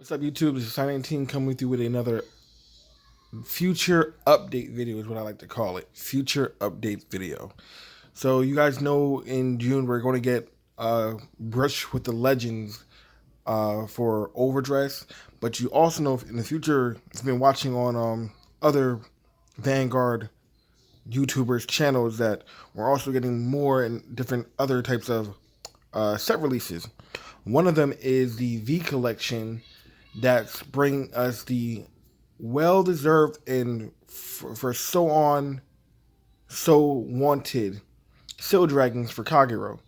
What's up, YouTube? This is Sign19 coming through with another future update video, is what I like to call it. Future update video. So, you guys know in June we're going to get Brush with the Legends for Overdress, but you also know in the future, if you've been watching on other Vanguard YouTubers' channels, that we're also getting more and different other types of set releases. One of them is the V collection that's bringing us the well-deserved and for so wanted Seal Dragons for Kagero.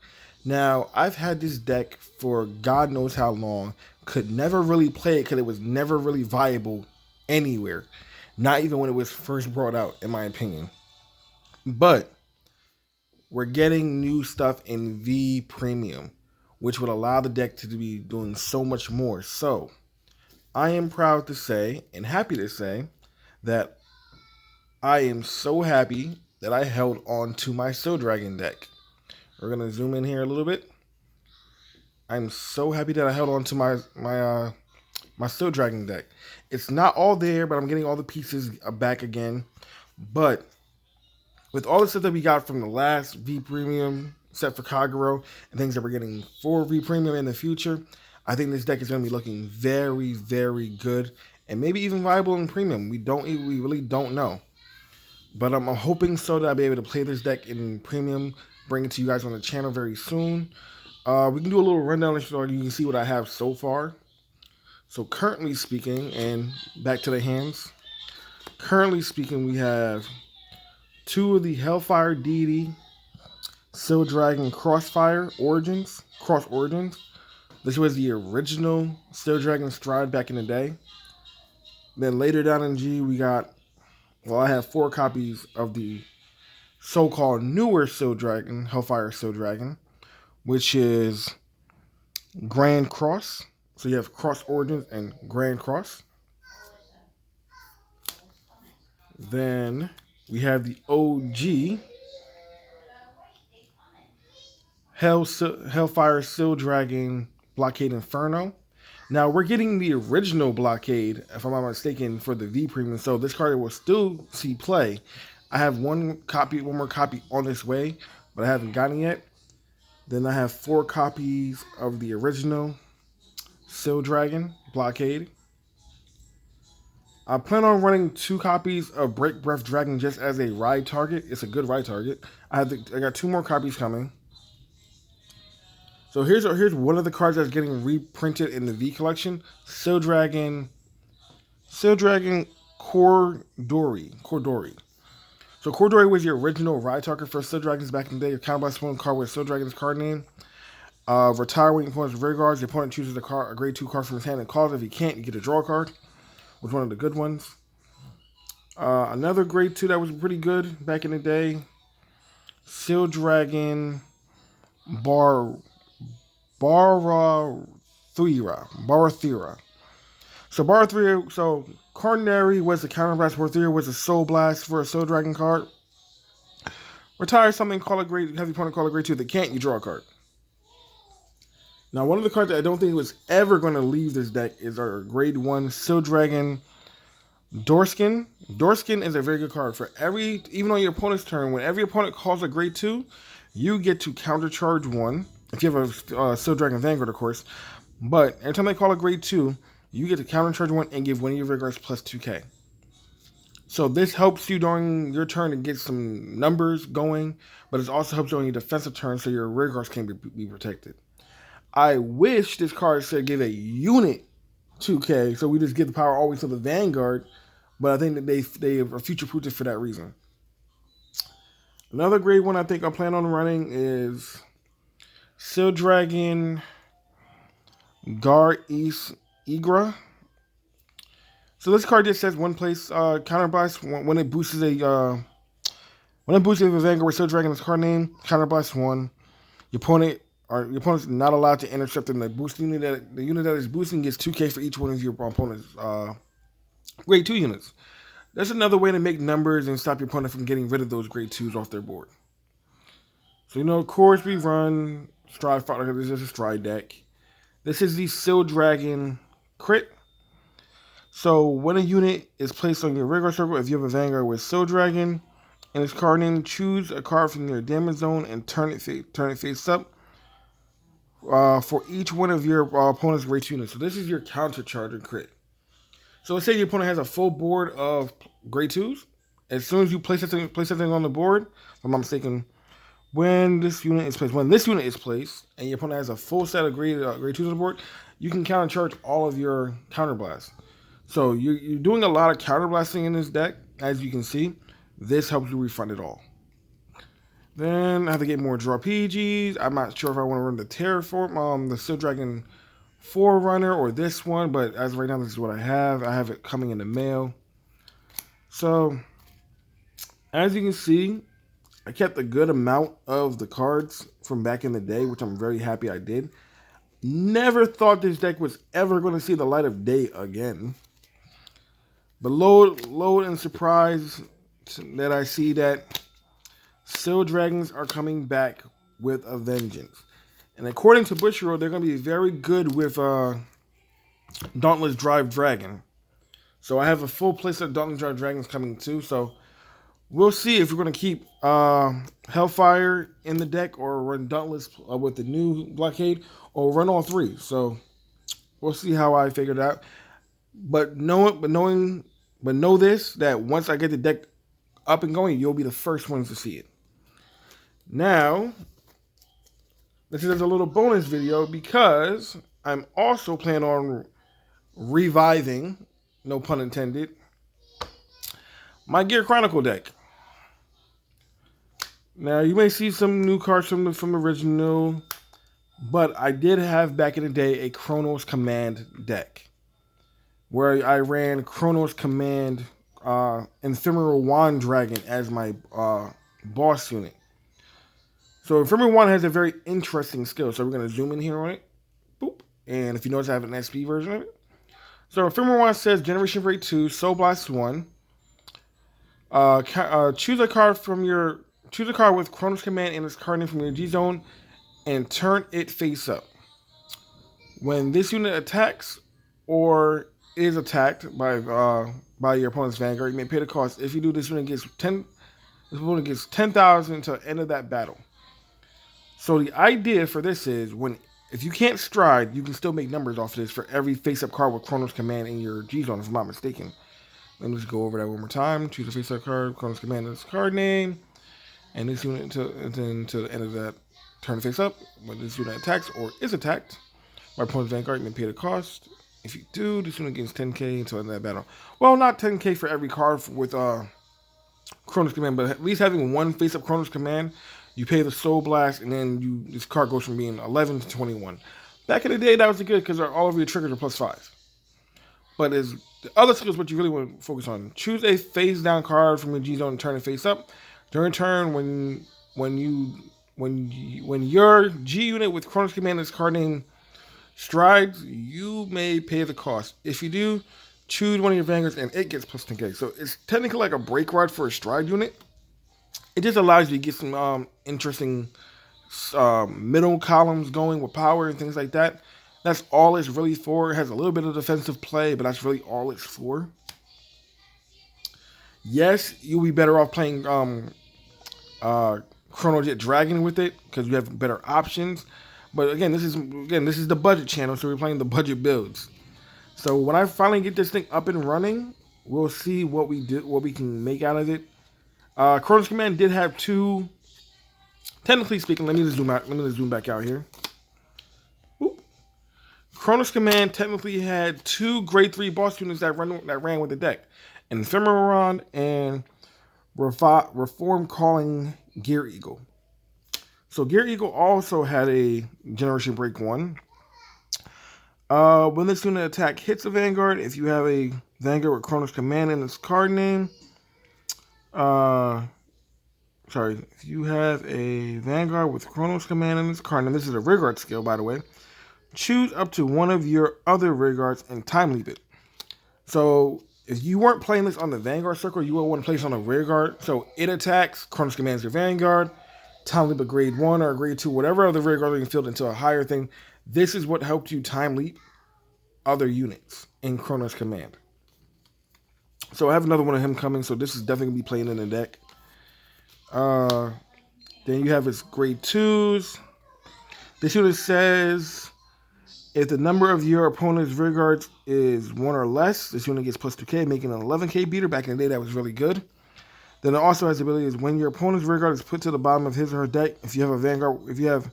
Now, I've had this deck for God knows how long, could never really play it because it was never really viable anywhere, not even when it was first brought out, in my opinion. But we're getting new stuff in V Premium, which would allow the deck to be doing so much more. So, I am proud to say and happy to say that I am so happy that I held on to my Steel Dragon deck. We're gonna zoom in here a little bit. I'm so happy that I held on to my Steel Dragon deck. It's not all there, but I'm getting all the pieces back again. But with all the stuff that we got from the last V Premium set for Kagero and things that we're getting for V Premium in the future, I think this deck is going to be looking very, very good and maybe even viable in Premium. We really don't know. But I'm hoping so that I'll be able to play this deck in Premium, bring it to you guys on the channel very soon. We can do a little rundown so you can see what I have so far. So currently speaking, and back to the hands. Currently speaking, we have two of the Hellfire Deity Seal Dragon Cross Origins. This was the original Steel Dragon Stride back in the day. Then later down in G, we got, I have 4 copies of the so-called newer Steel Dragon, Hellfire Steel Dragon, which is Grand Cross. So you have Cross Origins and Grand Cross. Then we have the OG Hellfire Steel Dragon Blockade Inferno. Now, we're getting the original Blockade, if I'm not mistaken, for the V Premium, so this card will still see play. I have one more copy on this way, but I haven't gotten it yet. Then I have 4 copies of the original Steel Dragon Blockade. I plan on running 2 copies of Break Breath Dragon just as a ride target. It's a good ride target. I got 2 more copies coming. So here's one of the cards that's getting reprinted in the V collection. Steel Dragon Cordori. So Cordori was the original ride target for Steel Dragons back in the day. Counterblast one card with Steel Dragon's card name. Retire when your opponent's rear guards. The opponent chooses a grade 2 card from his hand and calls. If he can't, you get a draw card. Was one of the good ones. Another grade 2 that was pretty good back in the day. Steel Dragon Barathera. So Cardinary was the counterblast. Barathera was a soul blast for a Steel Dragon card. Retire something, have the opponent call a grade 2. If they can't, you draw a card. Now, one of the cards that I don't think was ever going to leave this deck is our grade 1 Steel Dragon Dorskin. Dorskin is a very good card. Even on your opponent's turn, when every opponent calls a grade 2, you get to countercharge 1. If you have a Steel Dragon Vanguard, of course. But every time they call a grade 2, you get to countercharge 1 and give one of your Vigors plus 2k. So this helps you during your turn to get some numbers going, but it also helps you on your defensive turn so your rear guards can be protected. I wish this card said give a unit 2k, so we just give the power always to the Vanguard, but I think that they are future-proofed it for that reason. Another grade 1 I think I plan on running is Steel Dragon Gar East Igra. So this card just says one place counterblast when it boosts a Vanguard with Steel Dragon's card name, counterblast 1. Your opponent's not allowed to intercept in the the unit that is boosting gets 2k for each one of your opponent's grade 2 units. That's another way to make numbers and stop your opponent from getting rid of those grade 2s off their board. So, of course, we run Stride Fighter. This is a Stride deck. This is the Steel Dragon Crit. So when a unit is placed on your Vanguard circle, if you have a Vanguard with Soul Dragon and its card name, choose a card from your damage zone and turn it face up for each one of your opponent's Great units. So this is your counter charge and crit. So let's say your opponent has a full board of Grade 2s. As soon as you place something on the board, if I'm not mistaken, when this unit is placed, and your opponent has a full set of grade 2s on the board, you can countercharge all of your counterblasts. So you're doing a lot of counterblasting in this deck, as you can see. This helps you refund it all. Then I have to get more draw PGs. I'm not sure if I want to run the Terraform, the Steel Dragon Forerunner, or this one, but as of right now, this is what I have. I have it coming in the mail. So, as you can see, I kept a good amount of the cards from back in the day, which I'm very happy I did. Never thought this deck was ever going to see the light of day again. But load and surprise that I see that Steel Dragons are coming back with a vengeance. And according to Bushiroad, they're going to be very good with Dauntless Drive Dragon. So I have a full place of Dauntless Drive Dragons coming too. So we'll see if we're going to keep Hellfire in the deck or run Dauntless with the new blockade or run all three. So we'll see how I figure it out. But know this, that once I get the deck up and going, you'll be the first ones to see it. Now, this is a little bonus video because I'm also planning on reviving, no pun intended, my Gear Chronicle deck. Now, you may see some new cards from the original, but I did have back in the day a Chronos Command deck where I ran Chronos Command Ephemeral Wand Dragon as my boss unit. So Ephemeral Wand has a very interesting skill. So we're going to zoom in here on it. Boop. And if you notice, I have an SP version of it. So Ephemeral Wand says Generation Break 2, Soul Blast 1. Choose a card with Chronos Command and its card name from your G zone and turn it face up. When this unit attacks or is attacked by your opponent's Vanguard, you may pay the cost. If you do, this unit gets 10,000 until the end of that battle. So the idea for this is if you can't stride, you can still make numbers off of this for every face-up card with Chronos Command in your G zone, if I'm not mistaken. Let me just go over that one more time. Choose a face-up card, Chronos Command is card name, and this unit until the end of that turn face up. When this unit attacks or is attacked by opponent's Vanguard, you may pay the cost. If you do, this unit gains 10k until the end of that battle. Well, not 10k for every card with Chronos Command, but at least having one face-up Chronos Command, you pay the Soul Blast, and then this card goes from being 11 to 21. Back in the day, that was good because all of your triggers are +5. But as the other skills, what you really want to focus on: choose a face-down card from your G zone and turn it face up. During turn, when your G unit with Chronos Command is card name strides, you may pay the cost. If you do, choose one of your Vanguards and it gets +10k. So it's technically like a break rod for a stride unit. It just allows you to get some interesting middle columns going with power and things like that. That's all it's really for. It has a little bit of defensive play, but that's really all it's for. Yes, you'll be better off playing Chrono Jet Dragon with it because you have better options. But again, this is the budget channel, so we're playing the budget builds. So when I finally get this thing up and running, we'll see what we can make out of it. Chronos Command did have two. Technically speaking, let me just zoom back out here. Oop. Chronos Command technically had two grade 3 boss units that ran with the deck, an Ephemeral Wand and Reform Calling Gear Eagle. So Gear Eagle also had a Generation Break 1. When this unit attack hits a Vanguard, if you have a Vanguard with Chronos Command in its card name, if you have a Vanguard with Chronos Command in its card name, this is a Rearguard skill, by the way, choose up to one of your other Rearguards and time leap it. So if you weren't playing this on the Vanguard circle, you will want to place on a Rearguard. So it attacks, Chronos commands your Vanguard, time leap a grade 1 or a grade 2, whatever other Rearguard you can field into a higher thing. This is what helped you time leap other units in Chronos Command. So I have another one of him coming. So this is definitely gonna be playing in the deck. Uh, then you have his grade 2s. This unit says if the number of your opponent's rear guards is 1 or less, this unit gets plus 2k, making an 11k beater. Back in the day, that was really good. Then it also has the ability is when your opponent's rear guard is put to the bottom of his or her deck, if you have a Vanguard, if you have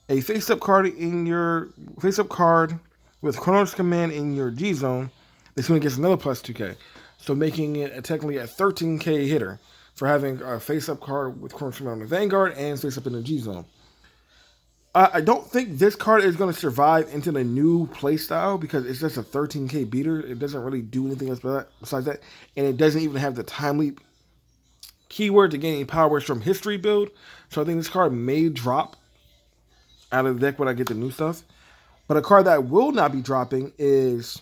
a face-up card in your face-up card with Chronos Command in your G zone, this unit gets another plus 2k. So making it technically a 13k hitter for having a face-up card with Chronos Command on the Vanguard and face-up in the G zone. I don't think this card is going to survive into the new playstyle because it's just a 13k beater. It doesn't really do anything else besides that. And it doesn't even have the time leap keyword to gain powers from history build. So I think this card may drop out of the deck when I get the new stuff. But a card that will not be dropping is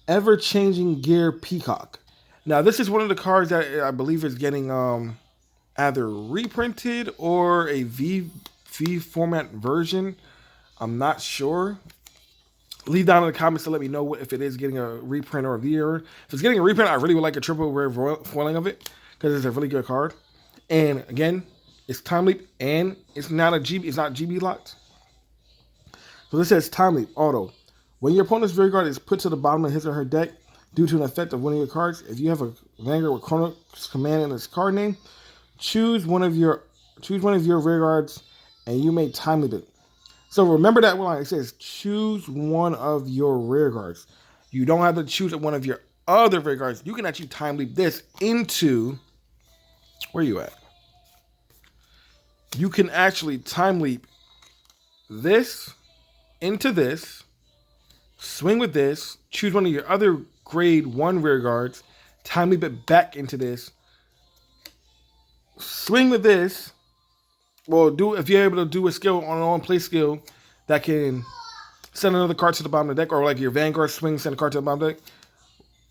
Ever-Changing Gear Peacock. Now, this is one of the cards that I believe is getting either reprinted or a V format version. I'm not sure. Leave down in the comments to let me know if it is getting a reprint or a V. If it's getting a reprint, I really would like a triple rare foiling of it because it's a really good card. And again, it's time leap and it's not a GB. It's not GB locked. So this says time leap auto. When your opponent's rear guard is put to the bottom of his or her deck due to an effect of one of your cards, if you have a Vanguard with Chronos Command in its card name, choose one of your rear guards and you may time leap it. So remember that line. It says choose one of your rear guards. You don't have to choose one of your other rear guards. You can actually time leap this into, where you at? You can actually time leap this into this, swing with this, choose one of your other grade 1 rear guards, time leap it back into this, swing with this. Well, if you're able to do a skill on an on-play skill that can send another card to the bottom of the deck, or like your Vanguard swing, send a card to the bottom of the deck,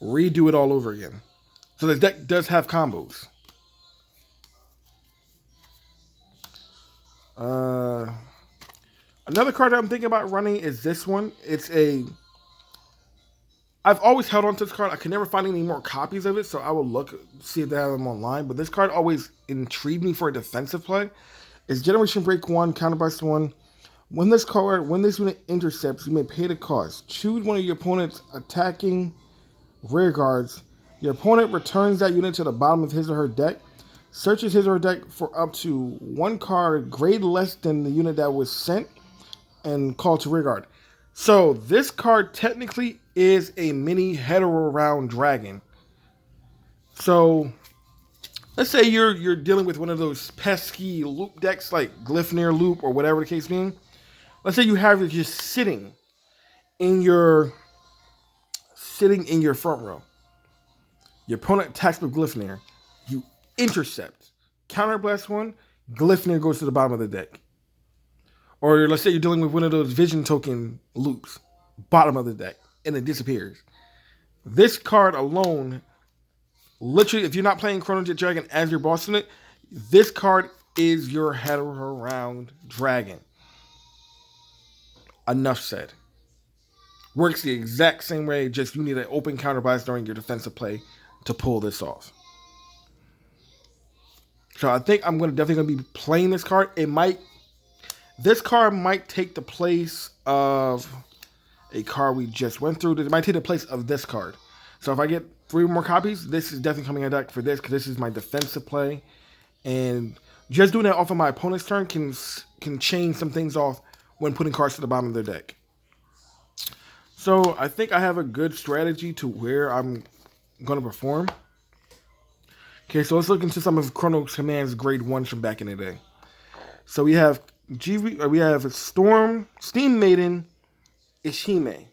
redo it all over again. So this deck does have combos. Another card that I'm thinking about running is this one. I've always held on to this card. I could never find any more copies of it, so I will see if they have them online. But this card always intrigued me for a defensive play. It's Generation Break 1, Counterblast 1. When this unit intercepts, you may pay the cost. Choose one of your opponent's attacking rear guards. Your opponent returns that unit to the bottom of his or her deck. Searches his or her deck for up to one card grade less than the unit that was sent and called to rear guard. So this card technically is a mini hetero round dragon. So let's say you're dealing with one of those pesky loop decks like Glyphner Loop or whatever the case being. Let's say you have it just sitting in your front row. Your opponent attacks with Glyphner. You intercept. Counterblast 1, Glyphner goes to the bottom of the deck. Or let's say you're dealing with one of those vision token loops, bottom of the deck, and it disappears. This card alone, literally, if you're not playing Chrono Jet Dragon as your boss in it, this card is your hetero round dragon. Enough said. Works the exact same way, just you need an open counterblast during your defensive play to pull this off. So I think I'm definitely going to be playing this card. This card might take the place of a card we just went through. It might take the place of this card. So if I get 3 more copies, this is definitely coming in deck for this because this is my defensive play. And just doing that off of my opponent's turn can change some things off when putting cards to the bottom of their deck. So I think I have a good strategy to where I'm going to perform. Okay, so let's look into some of Chronos Command's grade 1s from back in the day. So we have Steam Maiden, Ishime.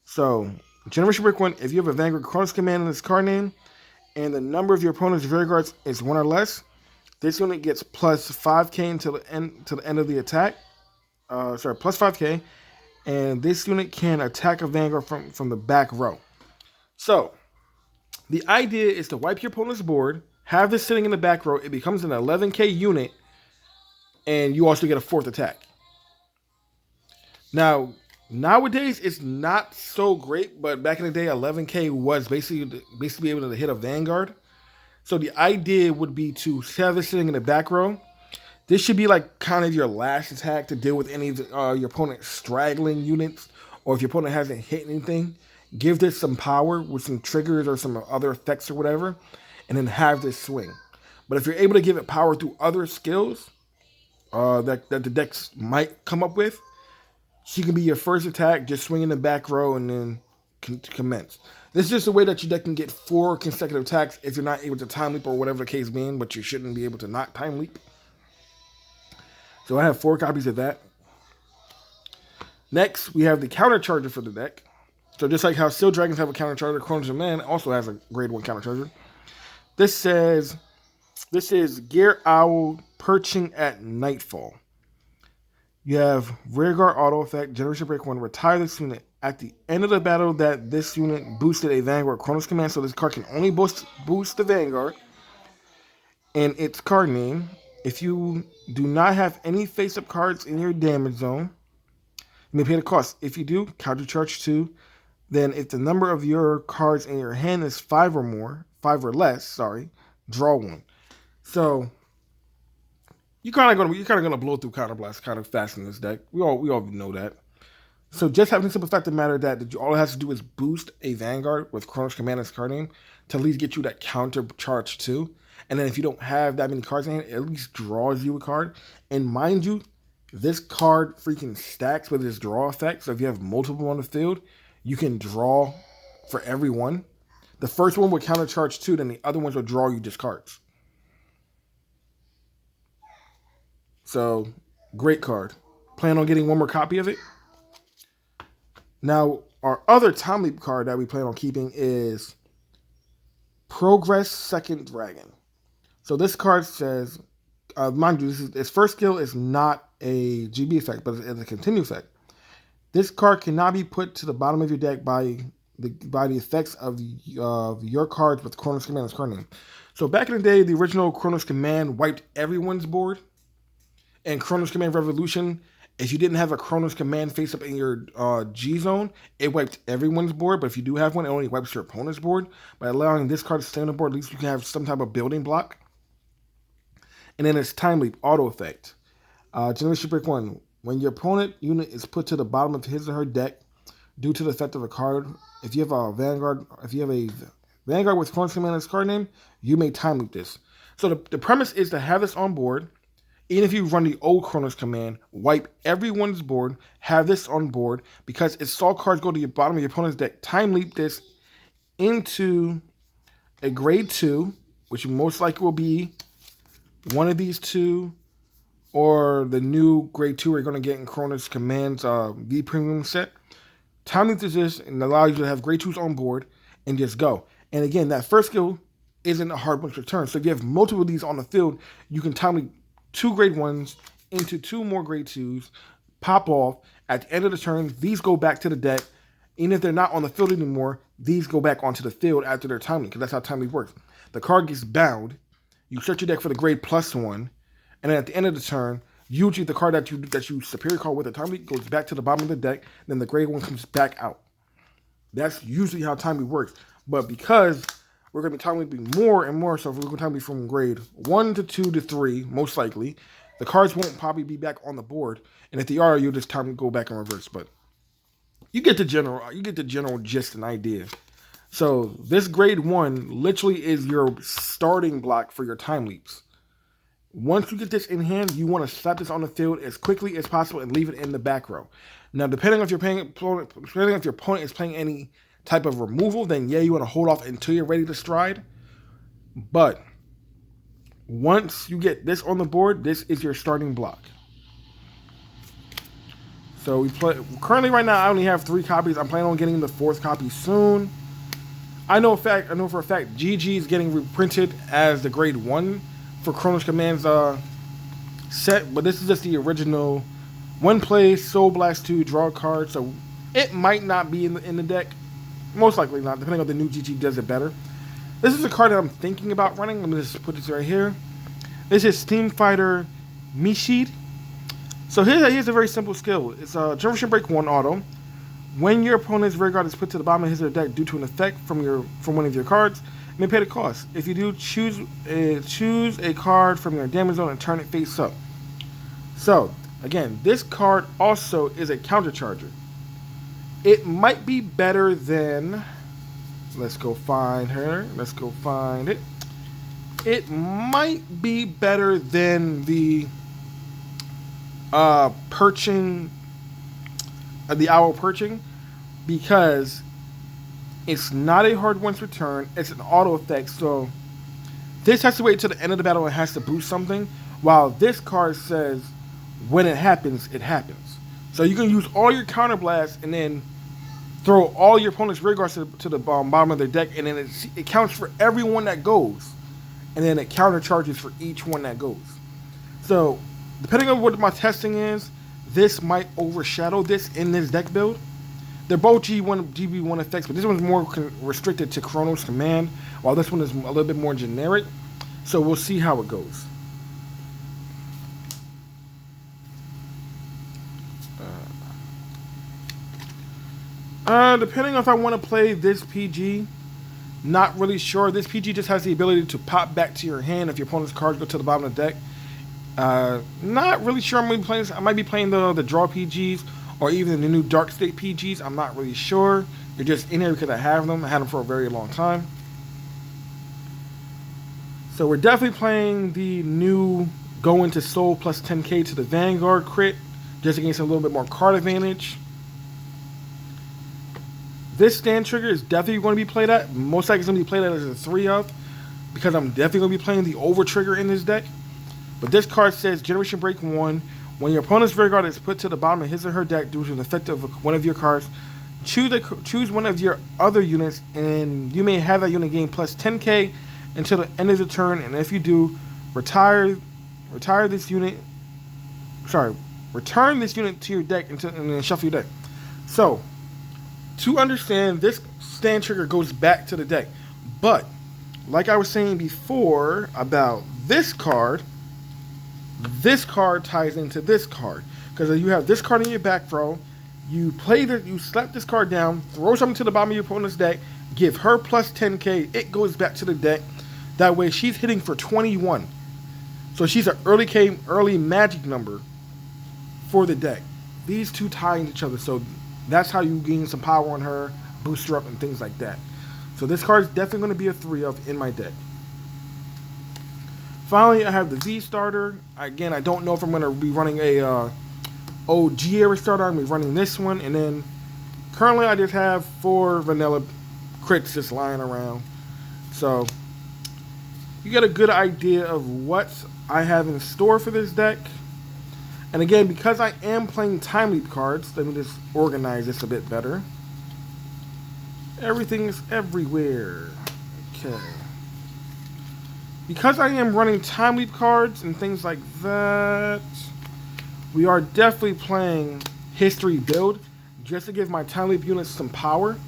So Generation Break 1, if you have a Vanguard Chronos Command in its card name, and the number of your opponent's rear guards is 1 or less, this unit gets plus 5k until the end of the attack. Plus 5k, and this unit can attack a Vanguard from the back row. So the idea is to wipe your opponent's board, have this sitting in the back row. It becomes an 11k unit, and you also get a 4th attack. Now, Nowadays, it's not so great, but back in the day, 11K was basically able to hit a Vanguard. So the idea would be to have this sitting in the back row. This should be like kind of your last attack to deal with any of your opponent's straggling units, or if your opponent hasn't hit anything, give this some power with some triggers or some other effects or whatever, and then have this swing. But if you're able to give it power through other skills that the decks might come up with, she can be your first attack, just swing in the back row and then commence. This is just a way that your deck can get 4 consecutive attacks if you're not able to time leap or whatever the case being, but you shouldn't be able to not time leap. So I have 4 copies of that. Next, we have the counter charger for the deck. So just like how Steel Dragons have a counter charger, Chronos of Man also has a grade 1 counter charger. This is Gear Owl perching at nightfall. You have Rearguard auto effect, Generation Break 1, retire this unit at the end of the battle that this unit boosted a Vanguard Chronos command, so this card can only boost the Vanguard. And its card name, if you do not have any face-up cards in your damage zone, you may pay the cost. If you do, counter charge 2. Then if the number of your cards in your hand is 5 or less, draw 1. So you're kind of gonna blow through counterblast kind of fast in this deck. We all know that. So just having the simple fact of the matter that all it has to do is boost a Vanguard with Chronos Command as card name to at least get you that counter charge 2. And then if you don't have that many cards in hand, it at least draws you a card. And mind you, this card freaking stacks with its draw effect. So if you have multiple on the field, you can draw for every one. The first one will counter charge 2, then the other ones will draw you just cards. So, great card. Plan on getting one more copy of it. Now, our other Time Leap card that we plan on keeping is Progress Second Dragon. So this card says, mind you, its first skill is not a GB effect, but it's a continue effect. This card cannot be put to the bottom of your deck by the effects of your cards with Chronos Command as card name. So back in the day, the original Chronos Command wiped everyone's board. And Chronos Command Revolution, if you didn't have a Chronos Command face up in your G zone, it wiped everyone's board. But if you do have one, it only wipes your opponent's board. By allowing this card to stay on the board, at least you can have some type of building block. And then it's Time Leap auto effect. Generation Break 1. When your opponent unit is put to the bottom of his or her deck due to the effect of a card, if you have a Vanguard with Chronos Command as card name, you may Time Leap this. So the premise is to have this on board. Even if you run the old Chronos Command, wipe everyone's board, have this on board, because it saw cards go to your bottom of your opponent's deck, Time Leap this into a grade 2, which most likely will be one of these 2, or the new grade 2 we're going to get in Chronos Command's V Premium set. Time Leap this and allows you to have grade 2s on board and just go. And again, that first skill isn't a hard bunch return. So if you have multiple of these on the field, you can Time Leap 2 grade 1s into 2 more grade 2s, pop off. At the end of the turn, these go back to the deck. Even if they're not on the field anymore, these go back onto the field after their Time Leap, because that's how Time Leap works. The card gets bound, you search your deck for the grade +1, and then at the end of the turn, usually the card that you superior card with a Time Leap goes back to the bottom of the deck, then the grade 1 comes back out. That's usually how Time Leap works. But because we're going to be Time Leaping more and more, so we're going to Time Leap from grade 1 to 2 to 3, most likely. The cards won't probably be back on the board, and if they are, you'll just time to go back in reverse. But you get the general gist and idea. So this grade 1 literally is your starting block for your Time Leaps. Once you get this in hand, you want to slap this on the field as quickly as possible and leave it in the back row. Now, depending if your opponent is playing any type of removal, then yeah, you want to hold off until you're ready to stride. But once you get this on the board, this is your starting block. So currently right now I only have 3 copies. I'm planning on getting the 4th copy soon. I know for a fact GG is getting reprinted as the grade 1 for Chronos Command's set, but this is just the original 1 play Soul Blast 2 draw card, so it might not be in the deck. Most likely not, depending on the new GG does it better. This is a card that I'm thinking about running. Let me just put this right here. This is Steam Fighter Mishid. So here's a very simple skill. It's a Generation Break 1 auto. When your opponent's rear guard is put to the bottom of his or her deck due to an effect from one of your cards, you may pay the cost. If you do, choose a card from your damage zone and turn it face up. So, again, this card also is a counter charger. It might be better than... Let's go find her. Let's go find it. It might be better than the perching, the owl perching, because it's not a hard once return. It's an auto effect, so this has to wait till the end of the battle and has to boost something, while this card says when it happens, it happens. So you can use all your counter blasts and then throw all your opponent's rear guards to the bottom of their deck, and then it counts for everyone that goes, and then it counter charges for each one that goes. So depending on what my testing is, this might overshadow this in this deck build. They're both GB1 effects, but this one's more restricted to Chronos Command, while this one is a little bit more generic. So we'll see how it goes. Depending on if I want to play this PG, not really sure. This PG just has the ability to pop back to your hand if your opponent's cards go to the bottom of the deck. Not really sure. I might be playing the draw PGs or even the new Dark State PGs. I'm not really sure. They're just in here because I have them. I had them for a very long time. So we're definitely playing the new Go Into Soul plus 10k to the Vanguard crit, just against a little bit more card advantage. This stand trigger is definitely going to be played at. Most likely it's going to be played at as a 3 of, because I'm definitely going to be playing the over trigger in this deck. But this card says Generation Break 1. When your opponent's rear guard is put to the bottom of his or her deck due to an effect of one of your cards, choose one of your other units, and you may have that unit gain plus 10k until the end of the turn. And if you do, return this unit to your deck and then shuffle your deck. So, to understand, this stand trigger goes back to the deck. But, like I was saying before about this card ties into this card. Because you have this card in your back row, you slap this card down, throw something to the bottom of your opponent's deck, give her plus 10k, it goes back to the deck. That way she's hitting for 21. So she's an early magic number for the deck. These two tie into each other, so that's how you gain some power on her, boost her up, and things like that. So this card is definitely going to be a 3 of in my deck. Finally, I have the V starter. Again, I don't know if I'm going to be running a OG era starter. I'm going to be running this one. And then currently I just have 4 vanilla crits just lying around. So you get a good idea of what I have in store for this deck. And again, because I am playing Time Leap cards, let me just organize this a bit better. Everything is everywhere. Okay. Because I am running Time Leap cards and things like that, we are definitely playing History Build, just to give my Time Leap units some power.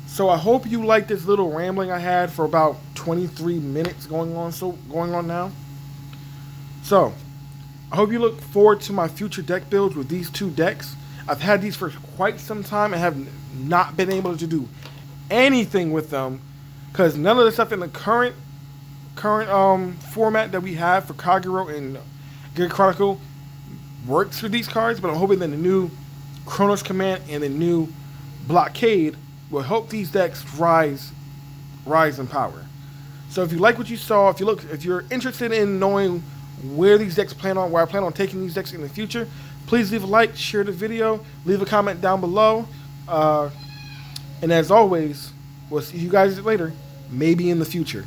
So I hope you like this little rambling I had for about 23 minutes going on now. So I hope you look forward to my future deck builds with these 2 decks. I've had these for quite some time and have not been able to do anything with them because none of the stuff in the current format that we have for Kagero and Gear Chronicle works with these cards. But I'm hoping that the new Chronos Command and the new Blockade will help these decks rise in power. So if you like what you saw, if you're interested in knowing where these decks where I plan on taking these decks in the future, please leave a like, share the video, leave a comment down below. And as always, we'll see you guys later, maybe in the future.